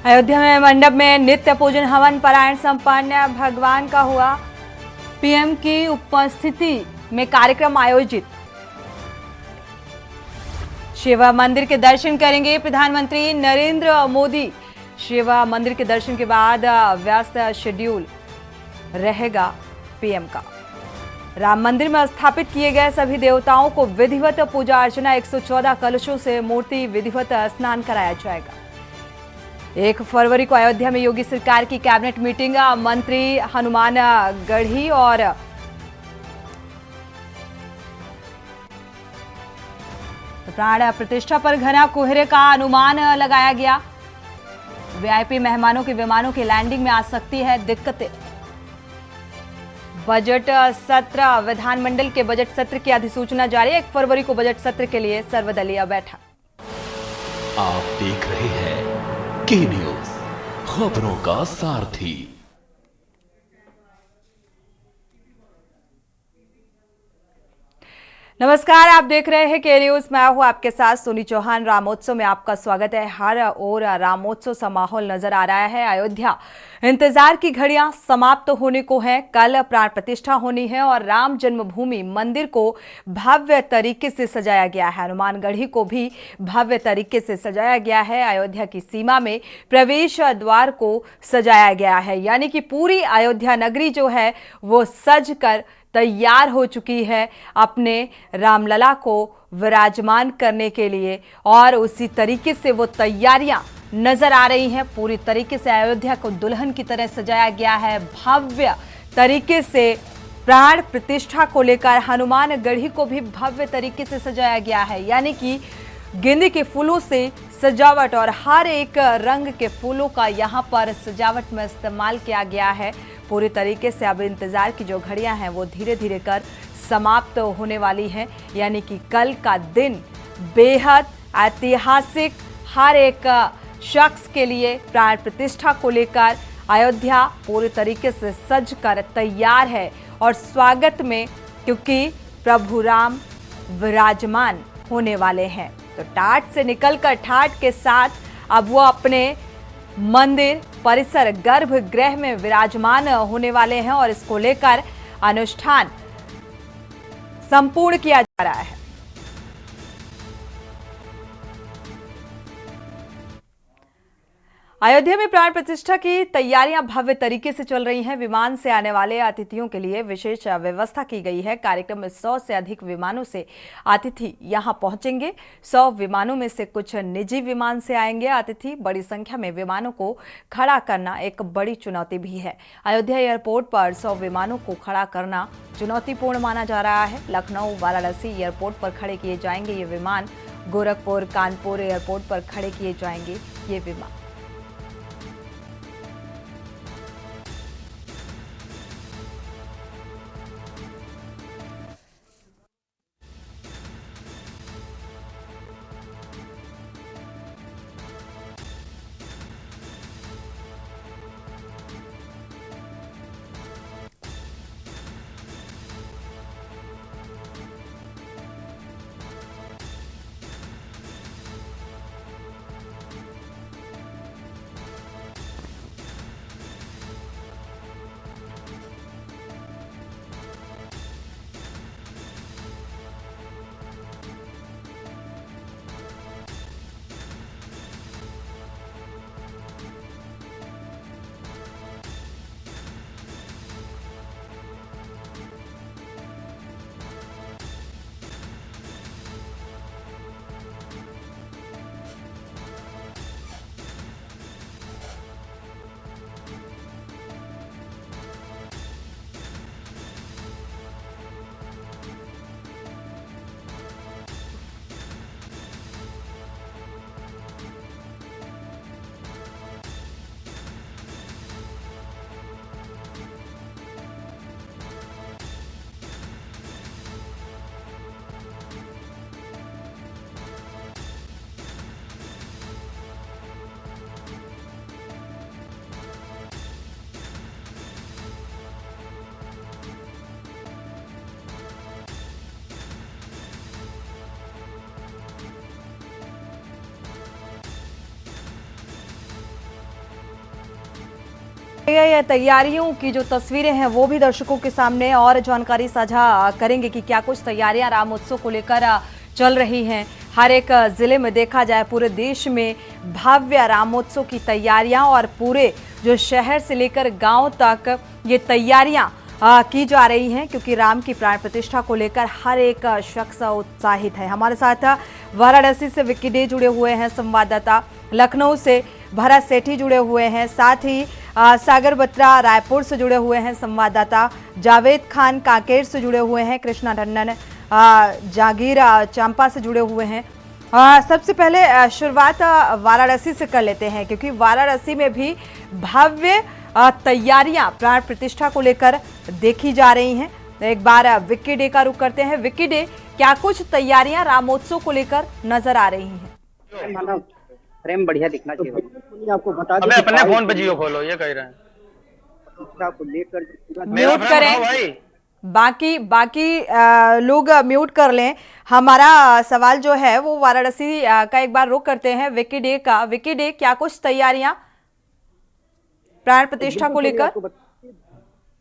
अयोध्या में मंडप में नित्य पूजन हवन पारायण संपन्न। भगवान का हुआ पीएम की उपस्थिति में कार्यक्रम आयोजित। शिव मंदिर के दर्शन करेंगे प्रधानमंत्री नरेंद्र मोदी। शिव मंदिर के दर्शन के बाद व्यस्त शेड्यूल रहेगा पीएम का। राम मंदिर में स्थापित किए गए सभी देवताओं को विधिवत पूजा अर्चना 114 कलशों से मूर्ति विधिवत स्नान कराया जाएगा। 1 फरवरी को अयोध्या में योगी सरकार की कैबिनेट मीटिंग। मंत्री हनुमान गढ़ी और प्राण प्रतिष्ठा पर घना कोहरे का अनुमान लगाया गया। वीआईपी मेहमानों के विमानों की लैंडिंग में आ सकती है दिक्कतें। बजट सत्र। विधानमंडल के बजट सत्र की अधिसूचना जारी। 1 फरवरी को बजट सत्र के लिए सर्वदलीय बैठक। आप देख रहे हैं के न्यूज, खबरों का सारथी। नमस्कार, आप देख रहे हैं के न्यूज। मैं हूं आपके साथ सोनी चौहान। रामोत्सव में आपका स्वागत है। हर ओर रामोत्सव सा माहौल नजर आ रहा है। अयोध्या इंतजार की घड़ियां समाप्त होने को हैं। कल प्राण प्रतिष्ठा होनी है और राम जन्मभूमि मंदिर को भव्य तरीके से सजाया गया है। हनुमानगढ़ी को भी भव्य तरीके से सजाया गया है। अयोध्या की सीमा में प्रवेश द्वार को सजाया गया है, यानी कि पूरी अयोध्या नगरी जो है वो सज कर तैयार हो चुकी है अपने रामलला को विराजमान करने के लिए, और उसी तरीके से वो तैयारियां नजर आ रही हैं। पूरी तरीके से अयोध्या को दुल्हन की तरह सजाया गया है। भव्य तरीके से प्राण प्रतिष्ठा को लेकर हनुमानगढ़ी को भी भव्य तरीके से सजाया गया है, यानी कि गेंदे के फूलों से सजावट और हर एक रंग के फूलों का यहाँ पर सजावट में इस्तेमाल किया गया है। पूरी तरीके से अब इंतजार की जो घड़ियां हैं वो धीरे धीरे कर समाप्त होने वाली हैं, यानी कि कल का दिन बेहद ऐतिहासिक हर एक शख्स के लिए प्राण प्रतिष्ठा को लेकर अयोध्या पूरी तरीके से सज कर तैयार है। और स्वागत में क्योंकि प्रभु राम विराजमान होने वाले हैं, तो टाट से निकलकर ठाट के साथ अब वो अपने मंदिर परिसर गर्भगृह में विराजमान होने वाले हैं और इसको लेकर अनुष्ठान संपूर्ण किया जा रहा है। अयोध्या में प्राण प्रतिष्ठा की तैयारियां भव्य तरीके से चल रही हैं। विमान से आने वाले अतिथियों के लिए विशेष व्यवस्था की गई है। कार्यक्रम में 100 से अधिक विमानों से अतिथि यहां पहुंचेंगे। 100 विमानों में से कुछ निजी विमान से आएंगे अतिथि। बड़ी संख्या में विमानों को खड़ा करना एक बड़ी चुनौती भी है। अयोध्या एयरपोर्ट पर 100 विमानों को खड़ा करना चुनौतीपूर्ण माना जा रहा है। लखनऊ, वाराणसी एयरपोर्ट पर खड़े किए जाएंगे ये विमान। गोरखपुर, कानपुर एयरपोर्ट पर खड़े किए जाएंगे ये विमान। ये तैयारियों की जो तस्वीरें हैं वो भी दर्शकों के सामने और जानकारी साझा करेंगे कि क्या कुछ तैयारियां रामोत्सव को लेकर चल रही हैं। हर एक जिले में देखा जाए पूरे देश में भव्य रामोत्सव की तैयारियां और पूरे जो शहर से लेकर गांव तक ये तैयारियां की जा रही हैं, क्योंकि राम की प्राण प्रतिष्ठा को लेकर हर एक शख्स उत्साहित है। हमारे साथ वाराणसी से विक्की डे जुड़े हुए हैं संवाददाता, लखनऊ से भरत सेठी जुड़े हुए हैं, साथ ही सागर बत्रा रायपुर से जुड़े हुए हैं संवाददाता, जावेद खान कांकेर से जुड़े हुए हैं, कृष्णा टंडन जागीर चांपा से जुड़े हुए हैं। सबसे पहले शुरुआत वाराणसी से कर लेते हैं, क्योंकि वाराणसी में भी भव्य तैयारियां प्राण प्रतिष्ठा को लेकर देखी जा रही हैं। एक बार विक्की डे का रुख करते हैं। विक्की डे, क्या कुछ तैयारियां रामोत्सव को लेकर नजर आ रही हैं? फ्रेम बढ़िया दिखना चाहिए। आपको बता दें, अपने फोन पे जियो खोलो, ये कह रहे हैं को लेकर म्यूट करें, बाकी लोग म्यूट कर लें। हमारा सवाल जो है वो वाराणसी का एक बार रुख करते हैं विक्की डे का। विक्की डे, क्या कुछ तैयारियां प्राण प्रतिष्ठा को लेकर?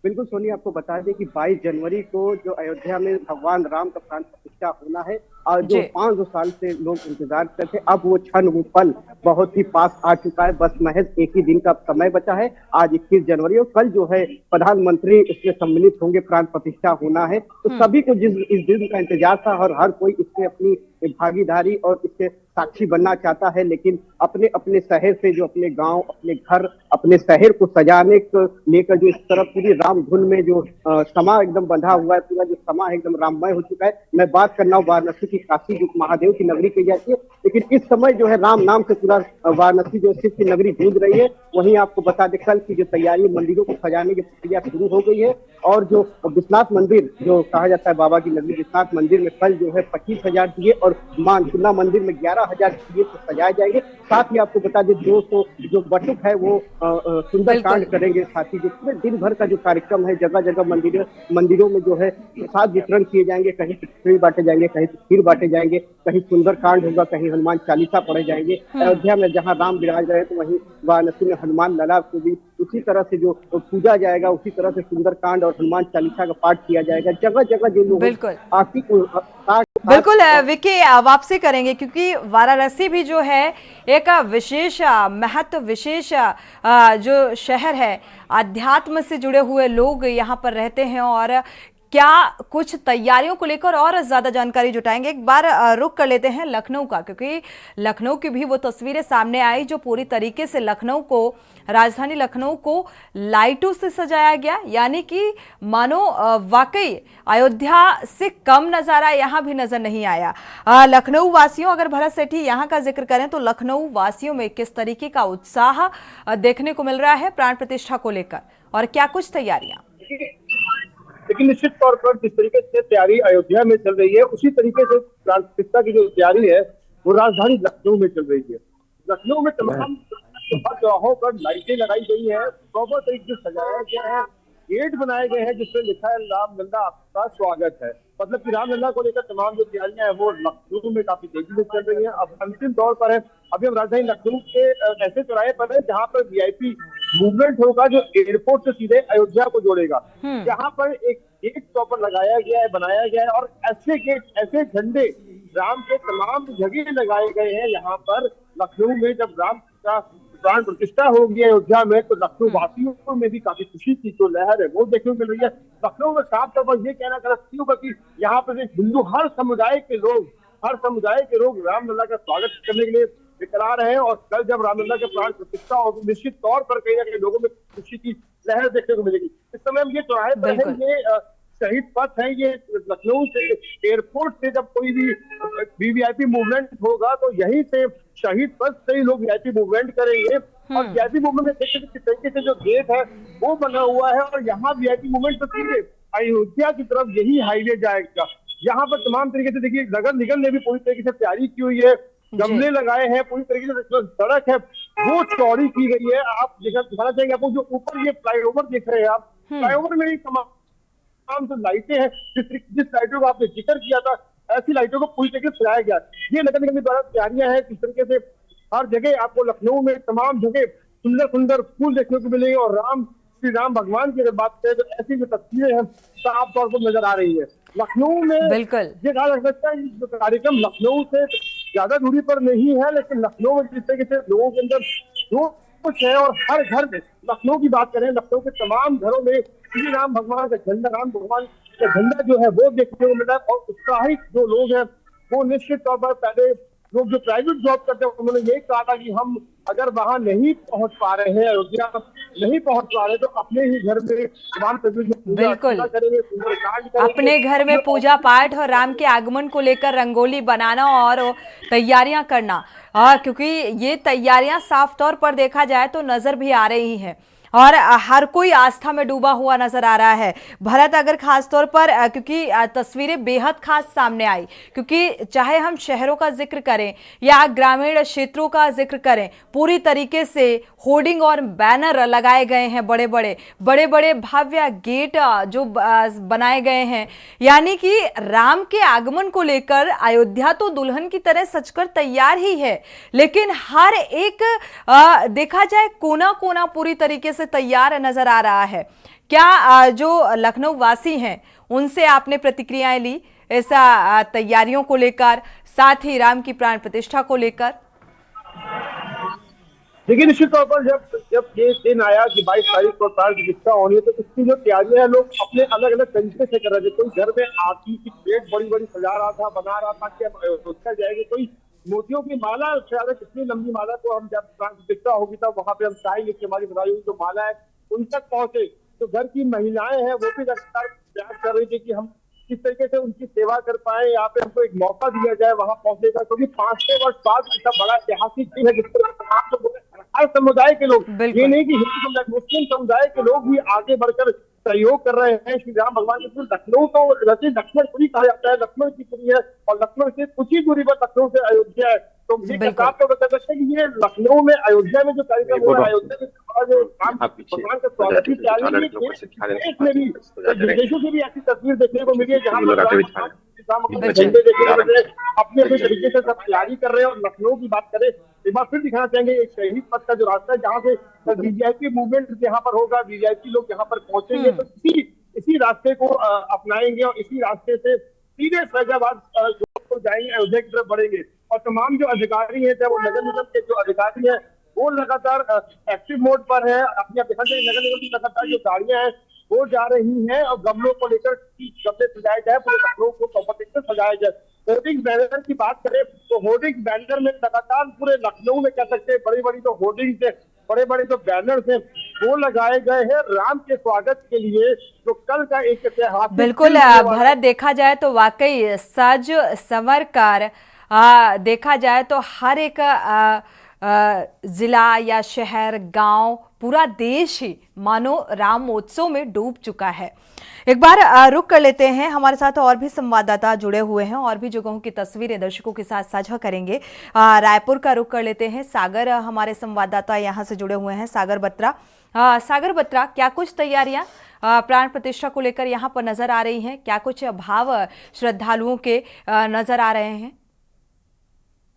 बिल्कुल सोनी, आपको बता दें कि 22 जनवरी को जो अयोध्या में भगवान राम का प्राण प्रतिष्ठा होना है और जो 500 साल से लोग इंतजार करते थे, अब वो क्षण वो पल बहुत ही पास आ चुका है। बस महज एक ही दिन का समय बचा है। आज 21 जनवरी और कल जो है प्रधानमंत्री इसमें सम्मिलित होंगे, प्राण प्रतिष्ठा होना है। तो सभी को इस दिन का इंतजार था और हर कोई इसमें अपनी भागीदारी और इससे साक्षी बनना चाहता है। लेकिन अपने अपने शहर से, जो अपने गांव, अपने घर, अपने शहर को सजाने को लेकर जो इस तरफ पूरी राम धुन में जो समा एकदम बंधा हुआ है, पूरा जो समा एकदम राममय हो चुका है। मैं बात करना हूँ वाराणसी की, काशी जो महादेव की नगरी कही जाती है, लेकिन इस समय जो है राम नाम से पूरा वाराणसी जो शिव की नगरी गूंज रही है। वहीं आपको बता दें, कल की जो तैयारी, मंदिरों को सजाने की प्रक्रिया शुरू हो गई है और जो विश्वनाथ मंदिर जो कहा जाता है बाबा की नगरी, विश्वनाथ मंदिर में कल जो है 25,000 दिए और मां अन्नपूर्णा मंदिर में 11,000 दिए से सजाए जाएंगे। साथ ही आपको बता दें 200 जो बटुक है वो सुंदर कांड करेंगे। साथ ही जो पूरे दिन भर का जो कार्यक्रम है, जगह जगह मंदिरों में जो है प्रसाद वितरण किए जाएंगे, कहीं खिचड़ी बांटे जाएंगे, कहीं खीर बांटे जाएंगे, कहीं सुंदर कांड होगा, कहीं हनुमान चालीसा पढ़े जाएंगे। अयोध्या में जहाँ राम विराज रहे तो वहीं वाराणसी में हनुमान लला को भी उसी तरह से जो पूजा जाएगा, उसी तरह से सुंदर कांड और हनुमान चालीसा का पाठ किया जाएगा। जगह जगह जो लोग बिल्कुल विक्की वापसी करेंगे, क्योंकि वाराणसी भी जो है एक विशेष महत्व, विशेष जो शहर है, अध्यात्म से जुड़े हुए लोग यहाँ पर रहते हैं और क्या कुछ तैयारियों को लेकर और ज्यादा जानकारी जुटाएंगे। एक बार रुक कर लेते हैं लखनऊ का, क्योंकि लखनऊ की भी वो तस्वीरें सामने आई जो पूरी तरीके से लखनऊ को, राजधानी लखनऊ को लाइटों से सजाया गया, यानी कि मानो वाकई अयोध्या से कम नजारा यहाँ भी नजर नहीं आया। लखनऊ वासियों, अगर भरत सेठी यहाँ का जिक्र करें तो लखनऊ वासियों में किस तरीके का उत्साह देखने को मिल रहा है प्राण प्रतिष्ठा को लेकर, और क्या कुछ तैयारियां? लेकिन निश्चित तौर पर जिस तरीके से तैयारी अयोध्या में चल रही है, उसी तरीके से प्राण प्रतिष्ठा की जो तैयारी है वो राजधानी लखनऊ में चल रही है। लखनऊ में तमाम चौराहों पर लाइटें लगाई गई है, प्रॉपर तरीके से सजाया गया है, गेट बनाए गए हैं जिसमें लिखा है रामलला आपका स्वागत है। मतलब कि रामलला को लेकर तमाम जो तैयारियां हैं वो लखनऊ में काफी तेजी से चल रही है। अब अंतिम दौर पर है, अभी हम राजधानी लखनऊ के ऐसे चौराहे पर है जहाँ पर वीआईपी मूवमेंट होगा जो एयरपोर्ट से सीधे अयोध्या को जोड़ेगा। यहाँ पर एक गेट प्रॉपर लगाया गया है, बनाया गया है और ऐसे गेट, ऐसे झंडे राम के तमाम जगह लगाए गए हैं। यहाँ पर लखनऊ में जब राम का प्राण प्रतिष्ठा होगी अयोध्या में, तो लखनऊ वासियों में भी काफी खुशी की जो लहर है वो देखने को मिल रही है। लखनऊ में साफ तौर पर ये कहना गलत होगा कि यहाँ पर हिंदू हर समुदाय के लोग रामलला का स्वागत करने के लिए लेकर आ रहे हैं। और कल जब रामलला के प्राण प्रतिष्ठा होगी, निश्चित तौर पर कहीं ना कहीं लोगों में खुशी की लहर देखने को मिलेगी। इस समय हम ये चौराहे पर है, ये शहीद पथ है, ये लखनऊ से एयरपोर्ट से जब कोई भी वीवीआईपी मूवमेंट होगा तो यहीं से शहीद पथ से ही लोग वीआईपी मूवमेंट करेंगे। और वीआईपी मूवमेंट में देखते किस तरीके से जो गेट है वो बना हुआ है और यहाँ वीआईपी मूवमेंट तो सीधे अयोध्या की तरफ यही हाईवे जाएगा। यहाँ पर तमाम तरीके से देखिए नगर निगम ने भी पूरी तरीके से तैयारी की हुई है, गमले लगाए हैं, पूरी तरीके से सड़क है वो चौड़ी की गई है। आप दिखाना चाहेंगे आपको, जो ऊपर ये फ्लाईओवर देख रहे हैं आप, फ्लाईओवर में भी तमाम जो लाइटें हैं, जिस लाइटों का आपने जिक्र किया था, ऐसी लाइटों को पूरी तरीके से सजाया गया। ये नगर निगम द्वारा तैयारियां हैं, किस तरीके से हर जगह आपको लखनऊ में तमाम जगह सुंदर सुंदर फूल देखने को मिलेंगे। और श्री राम भगवान की अगर बात करें तो ऐसी जो तस्वीरें हैं साफ तौर पर नजर आ रही है। लखनऊ में बिल्कुल। ये कहा जा सकता है जो कार्यक्रम लखनऊ से ज्यादा दूरी पर नहीं है, लेकिन लखनऊ में जिस तरीके से लोगों के अंदर जो कुछ है और हर घर में, लखनऊ की बात करें, लखनऊ के तमाम घरों में श्री राम भगवान का झंडा, राम भगवान का झंडा जो है वो देखने को मिला है। और उत्साहित जो लोग हैं वो निश्चित तौर पर, पहले लोग जो प्राइवेट जॉब करते हैं उन्होंने यही कहा था कि हम अगर वहां नहीं पहुंच पा रहे हैं, अयोध्या नहीं पहुंच पा रहे, तो अपने ही घर में तमाम बिल्कुल करेंगे, सुंदरकांड करेंगे, अपने घर में पूजा पाठ और राम के आगमन को लेकर रंगोली बनाना और तैयारियां करना। क्योंकि ये तैयारियां साफ तौर पर देखा जाए तो नजर भी आ रही हैं और हर कोई आस्था में डूबा हुआ नजर आ रहा है। भरत, अगर खास तौर पर क्योंकि तस्वीरें बेहद खास सामने आई, क्योंकि चाहे हम शहरों का जिक्र करें या ग्रामीण क्षेत्रों का जिक्र करें, पूरी तरीके से होर्डिंग और बैनर लगाए गए हैं, बड़े बड़े भव्य गेट जो बनाए गए हैं। यानी कि राम के आगमन को लेकर अयोध्या तो दुल्हन की तरह सजकर तैयार ही है, लेकिन हर एक देखा जाए कोना कोना पूरी तरीके से तैयार नजर आ रहा है। क्या जो लखनऊ वासी हैं उनसे आपने प्रतिक्रियाएं ली ऐसा तैयारियों को लेकर, साथ ही राम की प्राण प्रतिष्ठा को लेकर? देखिए, निश्चित तौर पर जब ये दिन आया कि 22 तारीख को प्राण प्रतिष्ठा होनी है, तो इसकी जो तैयारियां हैं लोग अपने अलग अलग तरीके से कर रहे थे। कोई घर में आरती की प्लेट बड़ी बड़ी सजा रहा था, बना रहा था कि हम अयोध्या जाएंगे। कोई मोतियों की माला, कितनी लंबी माला, तो हम जब प्राण प्रतिष्ठा होगी तब वहां पे हम चाहेंगे कि हमारी बनाई हुई जो माला है उन तक पहुंचे। तो घर की महिलाएं हैं वो भी लगातार प्रयास कर रही थी कि हम किस तरीके से उनकी सेवा कर पाए, यहाँ पे हमको एक मौका दिया जाए वहां पहुंचने का, क्योंकि 500 वर्ष बाद इतना बड़ा ऐतिहासिक दिन है जिस पर हर समुदाय के लोग, ये नहीं कि हिंदू समुदाय, मुस्लिम समुदाय के लोग भी आगे बढ़कर सहयोग कर रहे हैं श्री राम भगवान के। लखनऊ तो वैसे लक्ष्मणपुरी कहा जाता है, लक्ष्मण की पुरी है और लक्ष्मण से कुछ ही दूरी पर लखनऊ से अयोध्या है। तो ये आप तो बता सकते हैं कि ये लखनऊ में अयोध्या में जो कार्यक्रम हो रहा है, अयोध्या में जो राम भगवान का स्वागत की तैयारी, देश में भी विदेशों से भी ऐसी तस्वीर देखने को मिली है जहाँ पर झंडे देखने को मिल रहे, अपने अपने तरीके से सब तैयारी कर रहे हैं। और लखनऊ की बात करें, एक बार फिर दिखाना चाहेंगे एक शहीद पथ का जो रास्ता है जहाँ से वीवीआईपी मूवमेंट यहाँ पर होगा, वीवीआईपी लोग यहाँ पर पहुंचेंगे, तो इसी रास्ते को अपनाएंगे और इसी रास्ते से सीधे फैजाबाद जाएंगे, अयोध्या की तरफ बढ़ेंगे। और तमाम जो अधिकारी हैं, चाहे वो नगर निगम के जो अधिकारी हैं, वो लगातार एक्टिव मोड पर है। अपने नगर निगम की लगातार जो गाड़ियां हैं वो जा रही हैं और गमलों को लेकर गमले सजाए जाए, पूरे कपड़ों को प्रॉपर सजाया जाए। होर्डिंग बैनर की बात करें तो होर्डिंग बैनर में लगातार पूरे लखनऊ में कह सकते हैं बड़ी बड़ी जो होर्डिंग है, बड़े बड़े जो बैनर्स हैं वो लगाए गए हैं राम के स्वागत के लिए, जो कल का एक इतिहास। बिल्कुल भरत, देखा जाए तो वाकई सज संवर कर देखा जाए तो हर एक जिला या शहर, गांव, पूरा देश ही मानो रामोत्सव में डूब चुका है। एक बार रुक कर लेते हैं, हमारे साथ और भी संवाददाता जुड़े हुए हैं और भी जगहों की तस्वीरें दर्शकों के साथ साझा करेंगे। रायपुर का रुक कर लेते हैं, सागर हमारे संवाददाता यहां से जुड़े हुए हैं, सागर बत्रा। सागर बत्रा, क्या कुछ तैयारियां प्राण प्रतिष्ठा को लेकर यहाँ पर नजर आ रही हैं? क्या कुछ भाव श्रद्धालुओं के नजर आ रहे हैं?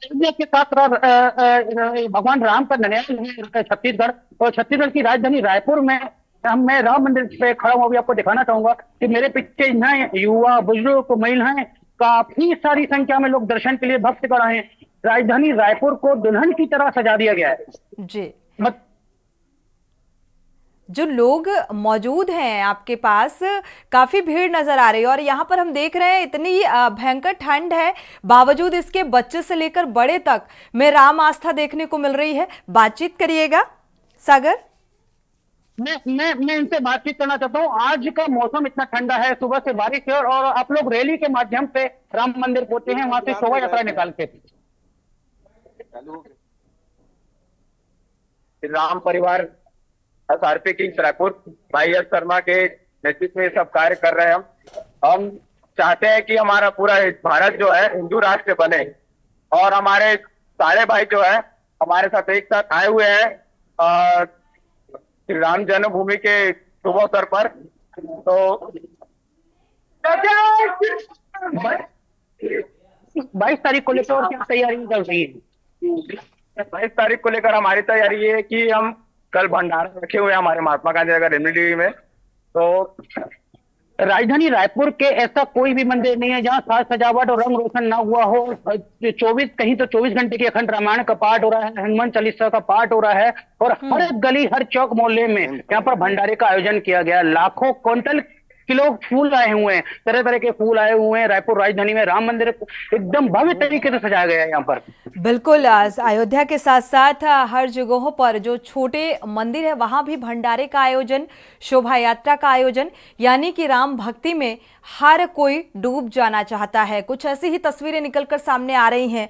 के साथ भगवान राम का निर्णय है छत्तीसगढ़, और छत्तीसगढ़ की राजधानी रायपुर में मैं राम मंदिर पे खड़ा हूँ। अभी आपको दिखाना चाहूंगा कि मेरे पीछे युवा, बुजुर्ग, महिलाएं, काफी सारी संख्या में लोग दर्शन के लिए भक्तगण आए हैं। राजधानी रायपुर को दुल्हन की तरह सजा दिया गया है जी। जो लोग मौजूद हैं आपके पास, काफी भीड़ नजर आ रही है और यहाँ पर हम देख रहे हैं इतनी भयंकर ठंड है, बावजूद इसके बच्चे से लेकर बड़े तक में राम आस्था देखने को मिल रही है। बातचीत करिएगा सागर। मैं इनसे बातचीत करना चाहता हूँ। आज का मौसम इतना ठंडा है, सुबह से बारिश है और आप लोग रैली के माध्यम से राम मंदिर पहुंचे हैं, वहां से शोभा यात्रा निकाल के। राम परिवार एसआरपी किंग्स रायपुर भाई एस शर्मा के नेतृत्व में सब कार्य कर रहे हैं। हम चाहते हैं कि हमारा पूरा भारत जो है हिंदू राष्ट्र बने और हमारे सारे भाई जो है हमारे साथ एक साथ आए हुए हैं श्री राम जन्मभूमि के शुभ अवसर पर। तो 22 तारीख को लेकर और क्या तैयारी चल रही है? 22 तारीख को लेकर हमारी तैयारी ये है कि हम कल भंडारे रखे हुए हैं हमारे महात्मा गांधी नगर एमडी में। तो राजधानी रायपुर के ऐसा कोई भी मंदिर नहीं है जहां साज सजावट और रंग रोशन ना हुआ हो। 24 कहीं तो 24 घंटे की अखंड रामायण का पाठ हो रहा है, हनुमान चालीसा का पाठ हो रहा है, और हर एक गली हर चौक मोहल्ले में यहाँ पर भंडारे का आयोजन किया गया। लाखों क्विंटल किलो फूल आए हुए हैं, तरह तरह के फूल आए हुए हैं। रायपुर राजधानी में राम मंदिर एकदम भव्य तरीके से सजाया गया है यहाँ पर। बिल्कुल, अयोध्या के साथ साथ हर जगहों पर जो छोटे मंदिर है वहां भी भंडारे का आयोजन, शोभा यात्रा का आयोजन, यानी कि राम भक्ति में हर कोई डूब जाना चाहता है। कुछ ऐसी ही तस्वीरें निकलकर सामने आ रही हैं,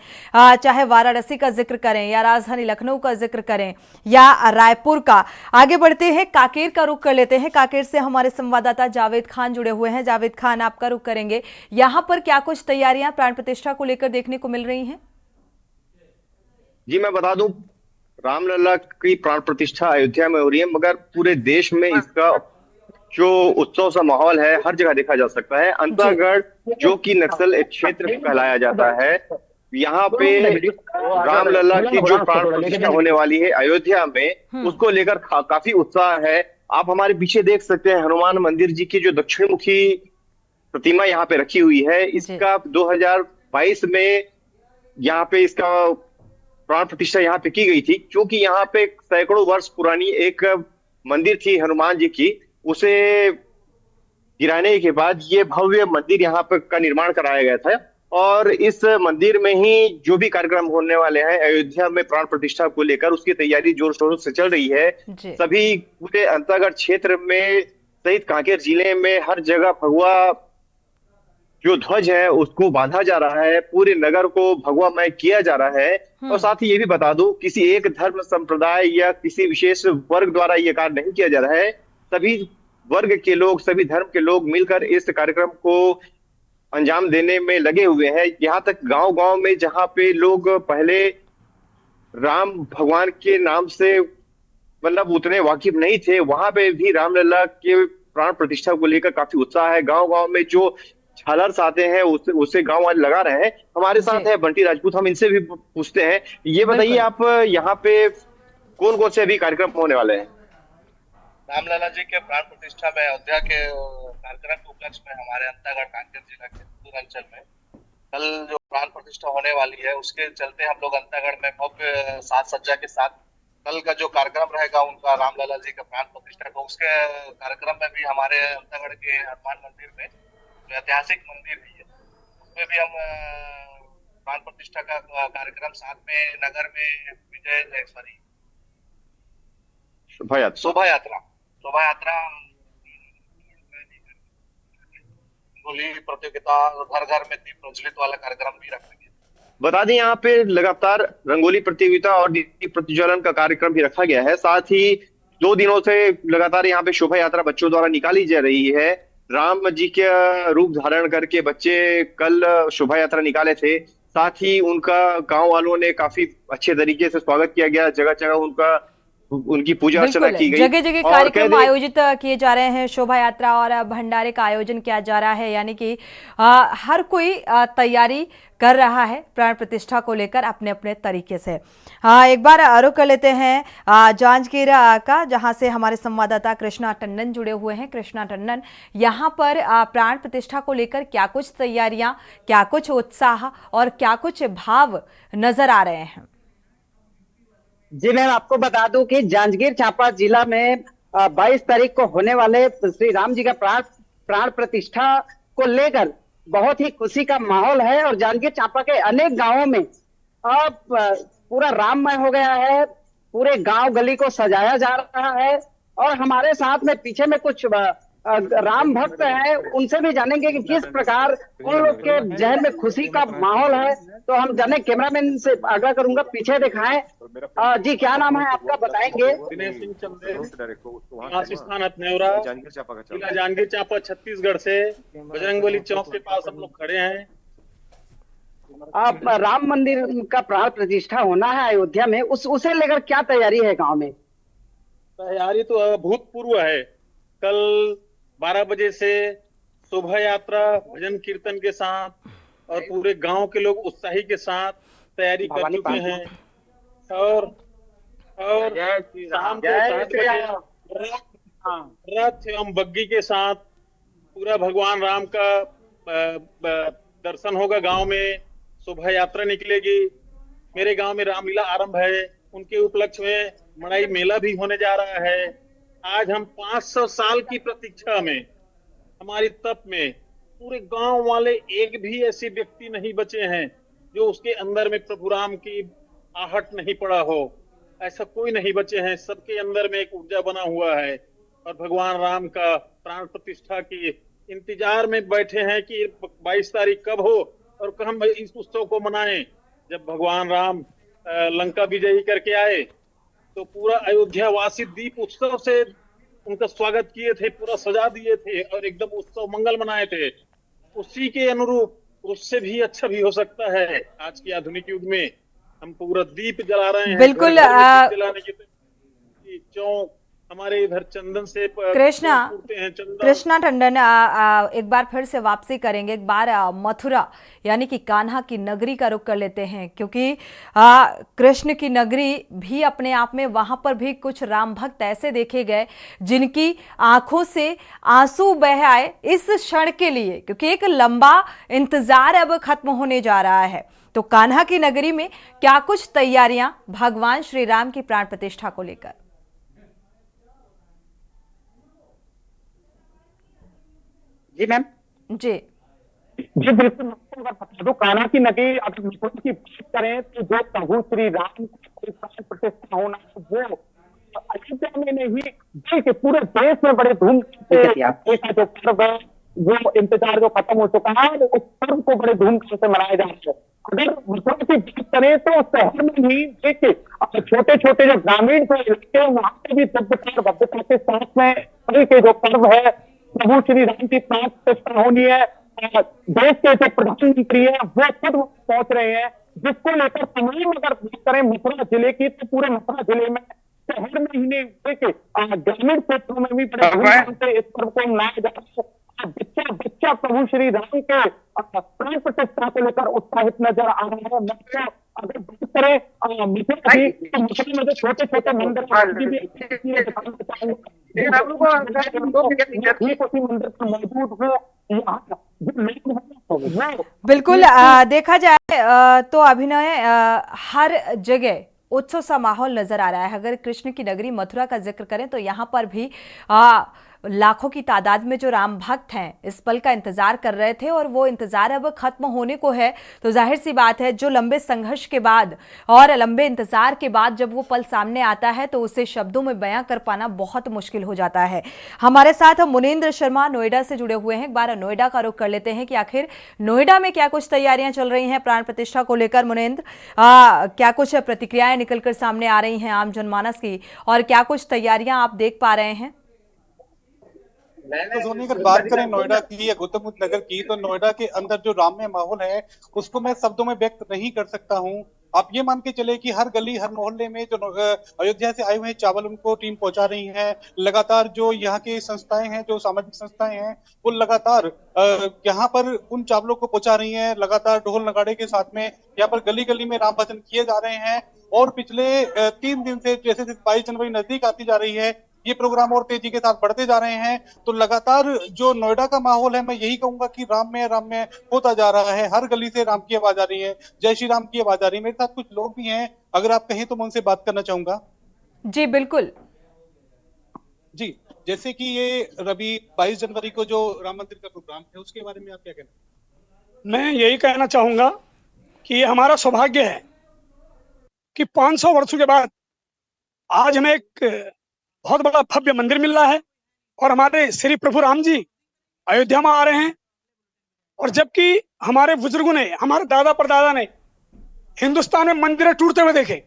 चाहे वाराणसी का जिक्र करें या राजधानी लखनऊ का जिक्र करें या रायपुर का। आगे बढ़ते हैं, काकेर का रुख कर लेते हैं। काकेर से हमारे संवाददाता जावेद खान जुड़े हुए हैं। जावेद खान, आपका रुख करेंगे, यहाँ पर क्या कुछ तैयारियां प्राण प्रतिष्ठा को लेकर देखने को मिल रही हैं? जी मैं बता दूं, रामलला की प्राण प्रतिष्ठा अयोध्या में हो रही है, मगर पूरे देश में इसका जो उत्सव सा माहौल है हर जगह देखा जा सकता है। अंतागढ़ जो कि नक्सल क्षेत्र कहलाया जाता है, यहाँ पे रामलला की जो प्राण प्रतिष्ठा होने वाली है अयोध्या में, उसको लेकर काफी उत्साह है। आप हमारे पीछे देख सकते हैं हनुमान मंदिर जी की जो दक्षिण मुखी प्रतिमा यहाँ पे रखी हुई है। इसका 2022 में यहाँ पे इसका प्राण प्रतिष्ठा यहाँ पे की गई थी, क्योंकि यहाँ पे सैकड़ों वर्ष पुरानी एक मंदिर थी हनुमान जी की, उसे गिराने के बाद ये भव्य मंदिर यहाँ पे का निर्माण कराया गया था। और इस मंदिर में ही जो भी कार्यक्रम होने वाले हैं अयोध्या में प्राण प्रतिष्ठा को लेकर, उसकी तैयारी जोर शोर से चल रही है। सभी पूरे अंतागढ़ क्षेत्र में सहित कांकेर जिले में हर जगह भगवा जो ध्वज है उसको बांधा जा रहा है, पूरे नगर को भगवामय किया जा रहा है। और साथ ही ये भी बता दूं, किसी एक धर्म संप्रदाय या किसी विशेष वर्ग द्वारा ये कार्य नहीं किया जा रहा है। सभी वर्ग के लोग, सभी धर्म के लोग मिलकर इस कार्यक्रम को अंजाम देने में लगे हुए हैं। यहाँ तक गांव-गांव में जहाँ पे लोग पहले राम भगवान के नाम से मतलब उतने वाकिफ नहीं थे, वहां पे भी रामलला के प्राण प्रतिष्ठा को लेकर काफी उत्साह है। गांव-गांव में जो झालर्स आते हैं उससे गांव वाले लगा रहे हैं। हमारे साथ है बंटी राजपूत, हम इनसे भी पूछते हैं। ये बताइए आप, यहाँ पे कौन कौन से अभी कार्यक्रम होने वाले हैं? रामलला जी के प्राण प्रतिष्ठा में अयोध्या के कार्यक्रम के उपलक्ष्य में हमारे अंतागढ़ कांकेर जिला के दूर अंचल में कल जो प्राण प्रतिष्ठा होने वाली है, उसके चलते हम लोग अंतागढ़ में भव्य साज सज्जा के साथ कल का जो कार्यक्रम रहेगा उनका रामलला जी का प्राण प्रतिष्ठा का, उसके कार्यक्रम में भी हमारे अंतागढ़ के हनुमान मंदिर में ऐतिहासिक मंदिर भी है, उसमें भी हम प्राण प्रतिष्ठा का कार्यक्रम साथ में नगर में विजय शोभा यात्रा रंगोली प्रतियोगिता, घर घर में दीप प्रज्वलित वाला कार्यक्रम भी रखेंगे। बता दें, यहाँ पे लगातार रंगोली प्रतियोगिता और दीप प्रज्वलन का कार्यक्रम भी रखा गया है। साथ ही 2 दिनों से लगातार यहाँ पे शोभा यात्रा बच्चों द्वारा निकाली जा रही है। राम जी के रूप धारण करके बच्चे कल शोभा यात्रा निकाले थे। साथ ही उनका गांव वालों ने काफी अच्छे तरीके से स्वागत किया गया, जगह जगह उनकी पूजा अर्चना की गई। जगह जगह कार्यक्रम आयोजित किए जा रहे हैं, शोभा यात्रा और भंडारे का आयोजन किया जा रहा है, यानी कि हर कोई तैयारी कर रहा है प्राण प्रतिष्ठा को लेकर अपने अपने तरीके से। एक बार रुख कर लेते हैं जांजगीर का, जहां से हमारे संवाददाता कृष्णा टंडन जुड़े हुए हैं। कृष्णा टंडन, यहाँ पर प्राण प्रतिष्ठा को लेकर क्या कुछ तैयारियां, क्या कुछ उत्साह और क्या कुछ भाव नजर आ रहे हैं? जी मैम, आपको बता दूं कि जांजगीर चांपा जिला में 22 तारीख को होने वाले श्री राम जी का प्राण प्रतिष्ठा को लेकर बहुत ही खुशी का माहौल है। और जांजगीर चांपा के अनेक गांवों में अब पूरा राममय हो गया है, पूरे गांव गली को सजाया जा रहा है। और हमारे साथ में पीछे में कुछ राम भक्त हैं, उनसे भी जानेंगे कि किस प्रकार उन लोग के जहन में खुशी का माहौल है। तो हम जाने, कैमरामैन से आग्रह करूंगा पीछे दिखाएं। जी क्या नाम है आपका, बताएंगे? दिनेश सिंह चंदेल, स्थान हथनेवरा, जिला जांजगीर चांपा, छत्तीसगढ़ से बजरंगबली चौक के पास हम लोग खड़े हैं। आप राम मंदिर का प्राण प्रतिष्ठा होना है अयोध्या में, उसे लेकर क्या तैयारी है गाँव में? तैयारी तो अभूतपूर्व है। कल 12 बजे से शोभा यात्रा भजन कीर्तन के साथ और पूरे गांव के लोग उत्साही के साथ तैयारी कर चुके हैं। और और शाम को 7 बजे रथ एवं बग्गी के साथ पूरा भगवान राम का दर्शन होगा। गांव में शोभा यात्रा निकलेगी। मेरे गांव में रामलीला आरंभ है, उनके उपलक्ष्य में मड़ाई मेला भी होने जा रहा है। आज हम 500 साल की प्रतीक्षा में, हमारी तप में पूरे गांव वाले एक भी ऐसे व्यक्ति नहीं बचे हैं जो उसके अंदर में प्रभु राम की आहट नहीं पड़ा हो। ऐसा कोई नहीं बचे हैं, सबके अंदर में एक ऊर्जा बना हुआ है और भगवान राम का प्राण प्रतिष्ठा की इंतजार में बैठे हैं कि 22 तारीख कब हो और हम इस उत्सव को मनाएं। जब भगवान राम लंका विजयी करके आए तो पूरा अयोध्या वासी दीप उत्सव से उनका स्वागत किए थे, पूरा सजा दिए थे और एकदम उत्सव मंगल मनाए थे। उसी के अनुरूप, उससे भी अच्छा भी हो सकता है। आज के आधुनिक युग में हम पूरा दीप जला रहे हैं। बिल्कुल जलाने के चौक हमारे इधर चंदन से कृष्णा टंडन एक बार फिर से वापसी करेंगे। एक बार मथुरा यानी कि कान्हा की नगरी का रुख कर लेते हैं, क्योंकि कृष्ण की नगरी भी अपने आप में, वहां पर भी कुछ राम भक्त ऐसे देखे गए जिनकी आंखों से आंसू बह आए इस क्षण के लिए, क्योंकि एक लंबा इंतजार अब खत्म होने जा रहा है। तो कान्हा की नगरी में क्या कुछ तैयारियां भगवान श्री राम की प्राण प्रतिष्ठा को लेकर? जी मैम। जी बिल्कुल। बता दो, कान्हा की नगरी अगर की बात करें तो जो प्रभु श्री राम की प्राण प्रतिष्ठा होना, वो अयोध्या में नहीं बल्कि पूरे देश में बड़े धूमधाम से जो पर्व है, वो इंतजार जो खत्म हो चुका है, उस पर्व को बड़े धूमधाम से मनाया जा रहा है। अगर मथुरा की बात करें तो शहर में ही देखिए छोटे छोटे जो ग्रामीण इलाके हैं, वहां पे भी भव्यता के साथ में के जो पर्व है प्रभु श्री राम की प्राण प्रतिष्ठा होनी है। देश के जो प्रधानमंत्री है वो खुद पहुंच रहे हैं, जिसको लेकर तमाम अगर बात करें मथुरा जिले की तो पूरे मथुरा जिले में शहर में ही नहीं ग्रामीण क्षेत्रों में भी बड़े धूमधाम से इस पर्व को मनाया जा रहा है। बच्चा प्रभु श्री राम के प्राण प्रतिष्ठा को लेकर उत्साहित नजर आ रहा है। अगर बात करें मथुरा में जो छोटे छोटे मंदिर मौजूद हो, बिल्कुल देखा जाए तो अभिनय हर जगह उत्सव सा माहौल नजर आ रहा है। अगर कृष्ण की नगरी मथुरा का जिक्र करें तो यहाँ पर भी लाखों की तादाद में जो राम भक्त हैं इस पल का इंतजार कर रहे थे और वो इंतजार अब खत्म होने को है। तो जाहिर सी बात है, जो लंबे संघर्ष के बाद और लंबे इंतजार के बाद जब वो पल सामने आता है तो उसे शब्दों में बयां कर पाना बहुत मुश्किल हो जाता है। हमारे साथ मुनीन्द्र शर्मा नोएडा से जुड़े हुए हैं। एक बार नोएडा का रुख कर लेते हैं कि आखिर नोएडा में क्या कुछ तैयारियां चल रही हैं प्राण प्रतिष्ठा को लेकर। मुनीन्द्र, क्या कुछ प्रतिक्रियाएं निकलकर सामने आ रही हैं आम जनमानस की, और क्या कुछ तैयारियां आप देख पा रहे हैं? तो सोनी, अगर बात करें नोएडा की या गौतम बुद्ध नगर की, तो नोएडा के अंदर जो राममय माहौल है उसको मैं शब्दों में व्यक्त नहीं कर सकता हूँ। आप ये मान के चले कि हर गली हर मोहल्ले में जो अयोध्या से आए हुए चावल उनको टीम पहुंचा रही है। लगातार जो यहाँ की संस्थाएं हैं, जो सामाजिक संस्थाएं हैं, वो लगातार यहाँ पर उन चावलों को पहुंचा रही हैं। लगातार ढोल नगाड़े के साथ में यहाँ पर गली गली में राम भजन किए जा रहे हैं। और पिछले 3 दिन से जैसे 22 जनवरी नजदीक आती जा रही है, ये प्रोग्राम और तेजी के साथ बढ़ते जा रहे हैं। तो लगातार जो नोएडा का माहौल है, मैं यही कहूंगा कि राम में होता जा रहा है। हर गली से राम की आवाज आ रही है, जय श्री राम की आवाज आ रही है। मेरे साथ कुछ लोग भी हैं, अगर आप कहें तो मैं उनसे बात करना चाहूंगा। जी बिल्कुल। जी, जैसे कि ये रवि 22 जनवरी को जो राम मंदिर का प्रोग्राम है, उसके बारे में आप क्या कहना? मैं यही कहना चाहूंगा कि हमारा सौभाग्य है कि 500 वर्षों के बाद आज हमें एक बहुत बड़ा भव्य मंदिर मिल रहा है और हमारे श्री प्रभु राम जी अयोध्या में आ रहे हैं। और जबकि हमारे बुजुर्गों ने, हमारे दादा परदादा ने हिंदुस्तान में मंदिर टूटते हुए देखे,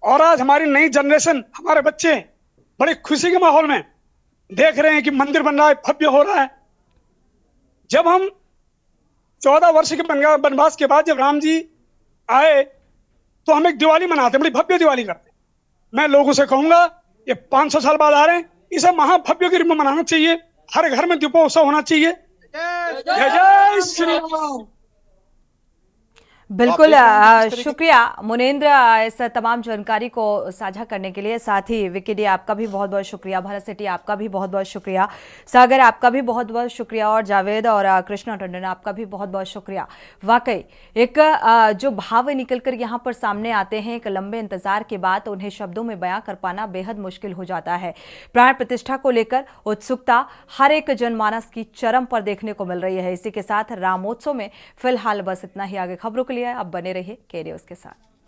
और आज हमारी नई जनरेशन, हमारे बच्चे बड़ी खुशी के माहौल में देख रहे हैं कि मंदिर बन रहा है, भव्य हो रहा है। जब हम 14 वर्ष के वनवास के बाद जब राम जी आए तो हम एक दिवाली मनाते, बड़ी भव्य दिवाली करते। मैं लोगों से कहूंगा ये 500 साल बाद आ रहे हैं, इसे महाभव्य के रूप में मनाना चाहिए। हर घर में दीपोत्सव होना चाहिए। जय जय श्री राम। बिल्कुल देख रहे हैं कि किस तरीके शुक्रिया मुनेंद्र इस तमाम जानकारी को साझा करने के लिए। साथ ही विकी डी आपका भी बहुत बहुत शुक्रिया, भारत सिटी आपका भी बहुत बहुत शुक्रिया, सागर आपका भी बहुत बहुत शुक्रिया और जावेद और कृष्णा टंडन आपका भी बहुत बहुत शुक्रिया। वाकई एक जो भाव निकलकर यहाँ पर सामने आते हैं एक लंबे इंतजार के बाद, उन्हें शब्दों में बयां कर पाना बेहद मुश्किल हो जाता है। प्राण प्रतिष्ठा को लेकर उत्सुकता हर एक जनमानस की चरम पर देखने को मिल रही है। इसी के साथ रामोत्सव में फिलहाल बस इतना ही। आगे खबरों के लिए अब बने रहिए के न्यूज़ के साथ।